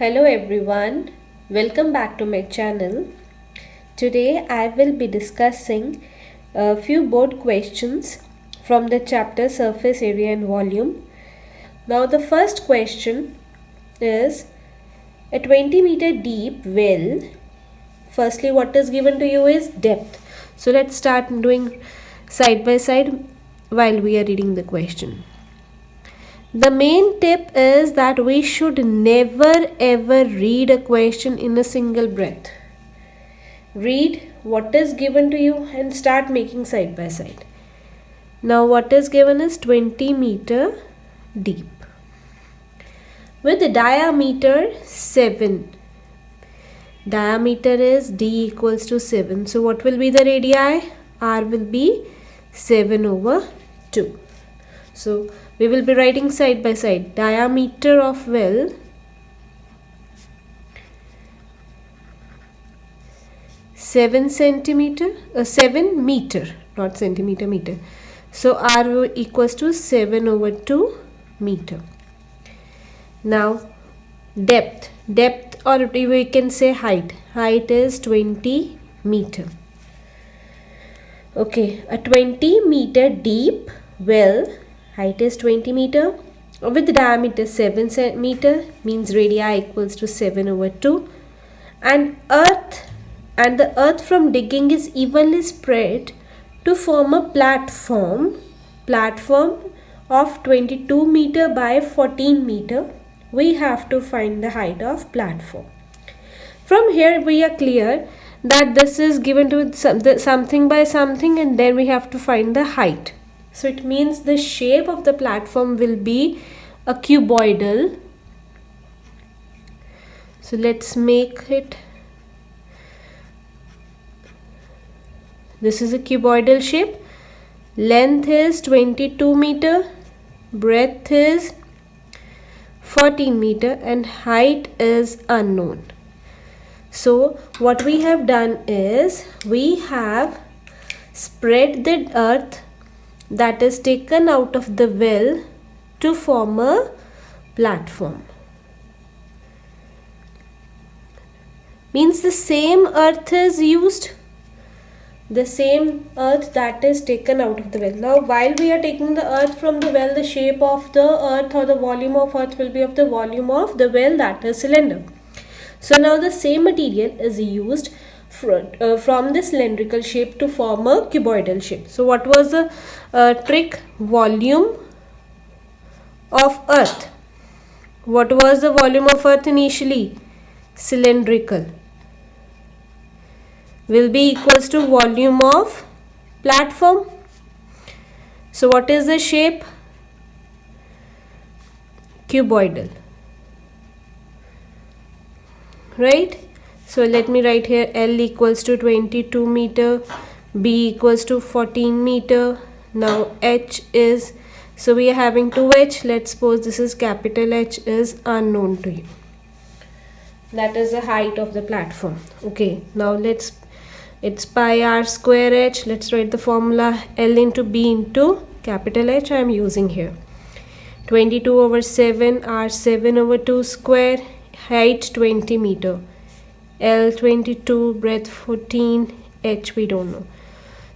Hello everyone, welcome back to my channel. Today I will be discussing a few board questions from the chapter Surface Area and Volume. Now the first question is a 20-meter deep well. Firstly, what is given to you is depth. So let's start doing side by side while we are reading the question. The main tip is that we should never ever read a question in a single breath. Read what is given to you and start making side by side. Now what is given is 20-meter deep with the diameter 7. Diameter is d equals to 7. So what will be the radii? R will be 7/2. So we will be writing side by side. Diameter of well 7 meter, not centimeter, meter. So R equals to 7/2 meter. Now depth or we can say height. Height is 20 meter. Okay, a 20-meter deep well, height is 20 meter with the diameter 7 centimeter, means radii equals to 7/2, and the earth from digging is evenly spread to form a platform of 22 meter by 14 meter. We have to find the height of platform. From here we are clear that this is given to something by something, and then we have to find the height. So it means the shape of the platform will be a cuboidal. So let's make it. This is a cuboidal shape. Length is 22 meter, breadth is 14 meter, and height is unknown. So what we have done is we have spread the earth that is taken out of the well to form a platform. Means the same earth is used, the same earth that is taken out of the well. Now while we are taking the earth from the well, the shape of the earth or the volume of earth will be of the volume of the well, that is cylinder. So now the same material is used from the cylindrical shape to form a cuboidal shape. So what was the trick? Volume of earth. What was the volume of earth initially? Cylindrical. Will be equals to volume of platform. So what is the shape? Cuboidal. Right? So let me write here L equals to 22 meter, B equals to 14 meter. Now H is, so we are having 2H. Let's suppose this is capital H is unknown to you. That is the height of the platform. Okay, now it's pi r square H. Let's write the formula. L into B into capital H I am using here. 22/7, R 7/2 square, height 20 meter. L 22, breadth 14, H we don't know.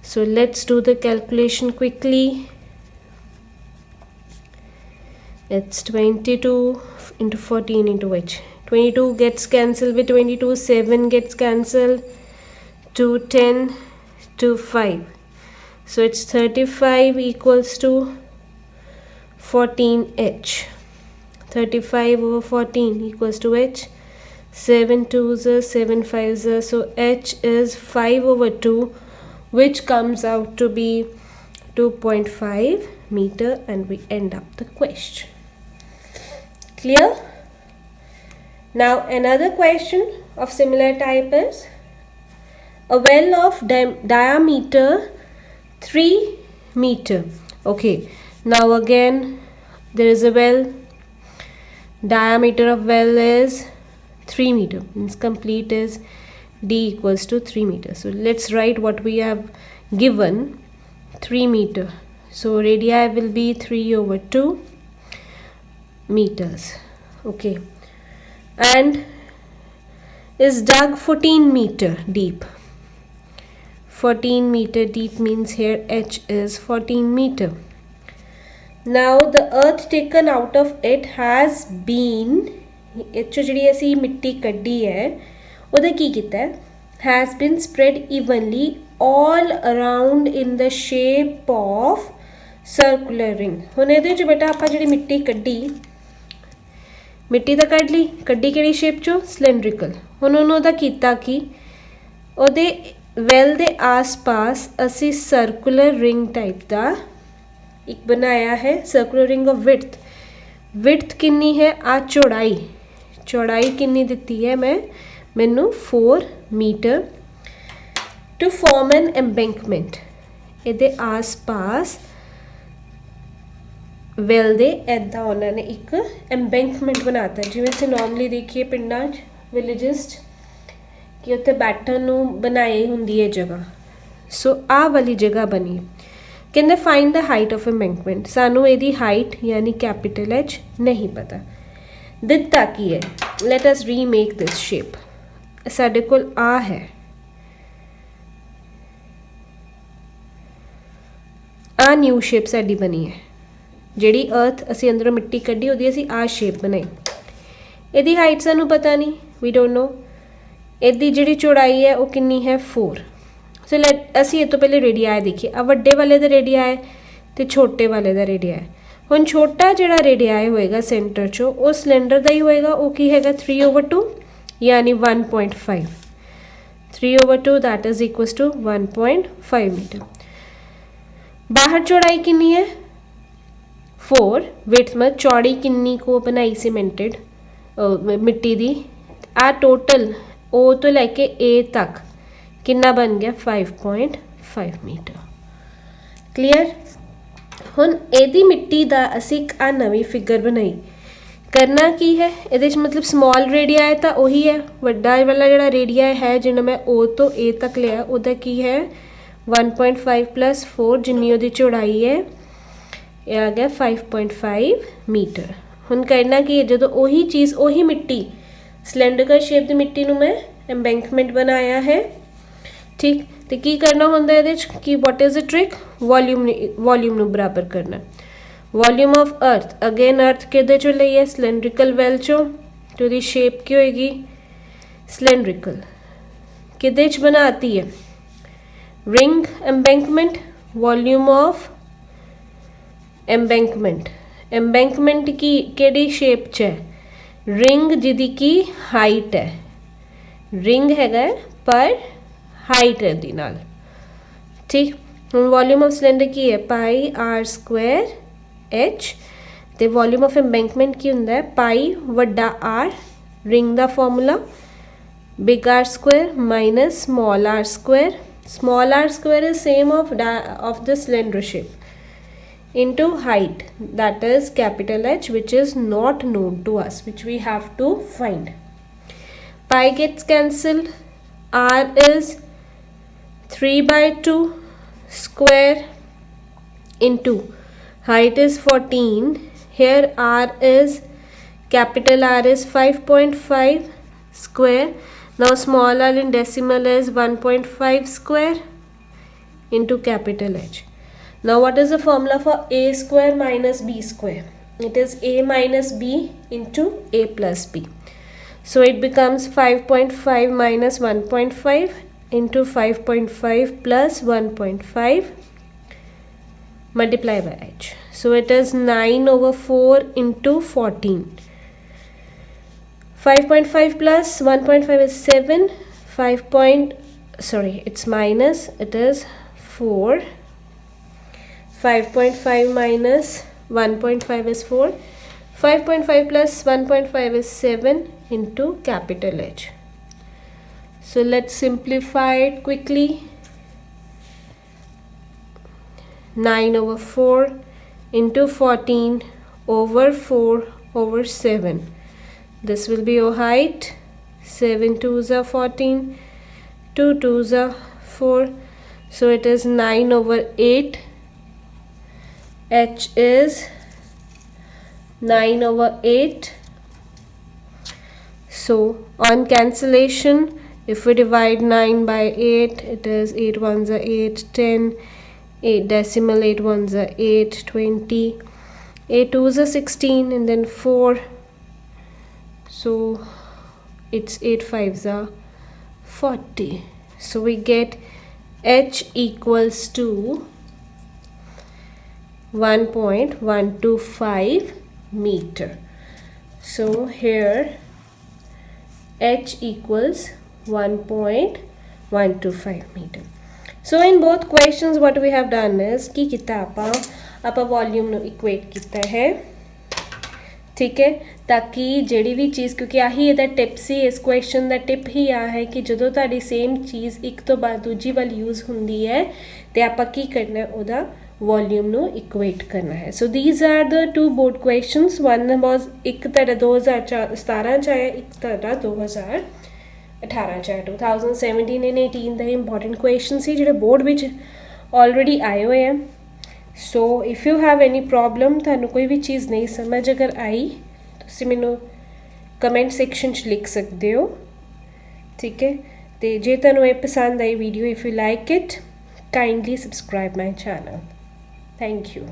So let's do the calculation quickly. It's 22 into 14 into H. 22 gets cancelled with 22, 7 gets cancelled, 2, 10, 2, 5. So it's 35 equals to 14H. 35/14 equals to H. 7 2s are 7 5s are, so H is 5/2, which comes out to be 2.5 meter, and we end up the question. Clear? Now another question of similar type is a well of diameter 3 meter. Okay, now again there is a well. Diameter of well is 3 meter, means complete is D equals to 3 meter. So let's write what we have given, 3 meter. So radii will be 3/2 meters. Okay, and is dug 14 meter deep. 14 meter deep means here H is 14 meter. Now the earth taken out of it has been, इत्थों जिहड़ी असीं मिट्टी कड्ढी है ਉਹਦਾ ਕੀ ਕੀਤਾ है, has been spread evenly all around in the shape of circular ring. ਹੁਣ ਇਹਦੇ ਵਿੱਚ ਬੇਟਾ ਆਪਾਂ ਜਿਹੜੀ ਮਿੱਟੀ ਕੱਢੀ, ਮਿੱਟੀ ਤਾਂ ਕੱਢ ਲਈ, ਕੱਢੀ ਕਿਹੜੀ ਸ਼ੇਪ ਚੋਂ, ਸਿਲੰਡਰੀਕਲ. ਹੁਣ ਉਹਨੂੰ ਉਹਦਾ ਕੀਤਾ ਕਿ ਉਹਦੇ ਵੈਲ ਦੇ ਆਸ-ਪਾਸ ਅਸੀਂ ਸਰਕੂਲਰ ਰਿੰਗ ਟਾਈਪ ਦਾ एक बनाया है, circular ring of width. Width कितनी है, आ चौड़ाई, चौड़ाई कितनी दिती है मैनू 4 metre to form an embankment. इहदे आस पास वैल दे ऐदा उन्होंने एक एम्बैंकमेंट बनाता, जिवें असीं नॉर्मली देखिए पिंडां विलेजिस कि उत्थे बैठण नूं बनाई हुंदी है जगह. सो आ वाली जगह बनी. कहते find the height of embankment. सानू इहदी हाइट यानी कैपिटल एच नहीं पता. दिता की है, let us remake this shape. साडे कोल आ है, आ न्यू शेप साडी बनी है. जिहड़ी अर्थ असी अंदरों मिट्टी कड्ढी उहदी असी आ शेप बनाई. इहदी हाइट सानू पता नहीं, वी डोंट नो. इहदी जिहड़ी चौड़ाई है वो कितनी है 4. सो लैट असी इस तो पहले रेडियाई देखिए. आ वड्डे वाले दा रेडियाई ते छोटे वाले दा रेडियाई. हुण छोटा जिहड़ा रेडियाई होएगा सेंटर चो वो सिलेंडर दा ही होएगा. वो की हैगा 3/2 यानी 1.5. 3/2 that is equals to 1.5 metre. बाहर चौड़ाई कितनी है 4. विड्थ में चौड़ी कितनी को बनाई सीमेंटेड मिट्टी दी. आ टोटल ओ तो लैके ए तक कितना बन गया 5.5 मीटर. क्लीयर. हुण इहदी मिट्टी दा असीं एक आ नवीं फिगर बनाई. करना की है इहदे च, मतलब स्मॉल रेडियाई तो उही है, वड्डा वाला जिहड़ा रेडियाई है जिन्हें मैं ओ तो ए तक लिया उहदा की है 1.5 + 4 जिन्नी उहदी चौड़ाई है ये आ गया 5.5 मीटर. हुण करना की है, जदों उही चीज़ उही मिट्टी सिलेंडर शेप दी मिट्टी नूं मैं एम्बैंकमेंट बनाया है, ठीक. तो की करना होंदा है कि what is the trick, volume नूं बराबर करना. वॉल्यूम ऑफ अर्थ, अगेन अर्थ किहदे चों लई है, सिलेंड्रिकल वैल चों. तो दी शेप की होएगी सिलेंड्रिकल. किहदे च बनाती है, ring embankment. Volume of embankment, embankment की केड़ी शेप च है, रिंग जिहदी की हाइट है, रिंग हैगा पर हाइट है दी नाल, ठीक. हुण वॉल्यूम ऑफ सिलेंडर की है πr² h ते वॉल्यूम ऑफ एम्बैंकमेंट की हुंदा है पाई वड्डा r, रिंग दा formula big r² - small r². Small r² is same of the cylinder shape into height, that is capital H, which is not known to us, which we have to find. Pi gets cancelled. R is 3/2 square into height is 14. Here R is, capital R is 5.5 square. Now small r in decimal is 1.5 square into capital H. Now what is the formula for a² minus b²? It is a minus b into a plus b. So it becomes 5.5 minus 1.5 into 5.5 plus 1.5 multiply by h. So it is 9/4 into 14. 5.5 plus 1.5 is 7. It's minus, it is 4. 5.5 minus 1.5 is 4. 5.5 plus 1.5 is 7 into capital H. So let's simplify it quickly. 9/4 into 14 over 4 over 7. This will be your height. 7 2s are 14, 2 2s are 4. So it is 9/8. H is 9/8. So on cancellation, if we divide 9 by 8, it is 8 ones are 8, 10, 8 decimal, 8 ones are 8, 20, 8 twos are 16, and then 4. So it's 8 fives are 40. So we get H equals to 1.125 meter. So here H equals 1.125 meter. So in both questions what we have done is कि किता आपा volume ਨੂੰ equate किया है, ठीक है, ताकि ਜਿਹੜੀ भी चीज़, क्योंकि आही ਇਹਦਾ टिप सी, इस क्वेश्चन का टिप ही आ है कि ਜਦੋਂ ਤੁਹਾਡੀ सेम चीज़ एक तो बाद दूजी वाल यूज़ होंदी है तो आपा की करना है, ਉਹਦਾ वॉल्यूम ਨੂੰ इक्वेट करना है. So these are the 2 board questions. One was एक ਤੁਹਾਡਾ 2017 ਚ ਆਇਆ, ਇੱਕ ਤੁਹਾਡਾ 2018 ਚ ਆਇਆ. 2017 एंड 18 ਦਾ इंपॉर्टेंट क्वेश्चन ਸੀ ਜਿਹੜੇ बोर्ड ਵਿੱਚ ऑलरेडी आए हुए हैं. So if you have any problem, ਤੁਹਾਨੂੰ ਕੋਈ ਵੀ ਚੀਜ਼ ਨਹੀਂ ਸਮਝ ਅਗਰ ਆਈ, ਤੁਸੀਂ ਮੈਨੂੰ ਕਮੈਂਟ ਸੈਕਸ਼ਨ 'ਚ ਲਿਖ ਸਕਦੇ ਹੋ, ਠੀਕ ਹੈ. ਤੇ ਜੇ ਤੁਹਾਨੂੰ ਇਹ ਪਸੰਦ ਆਈ video, if you like it, kindly subscribe my channel. Thank you.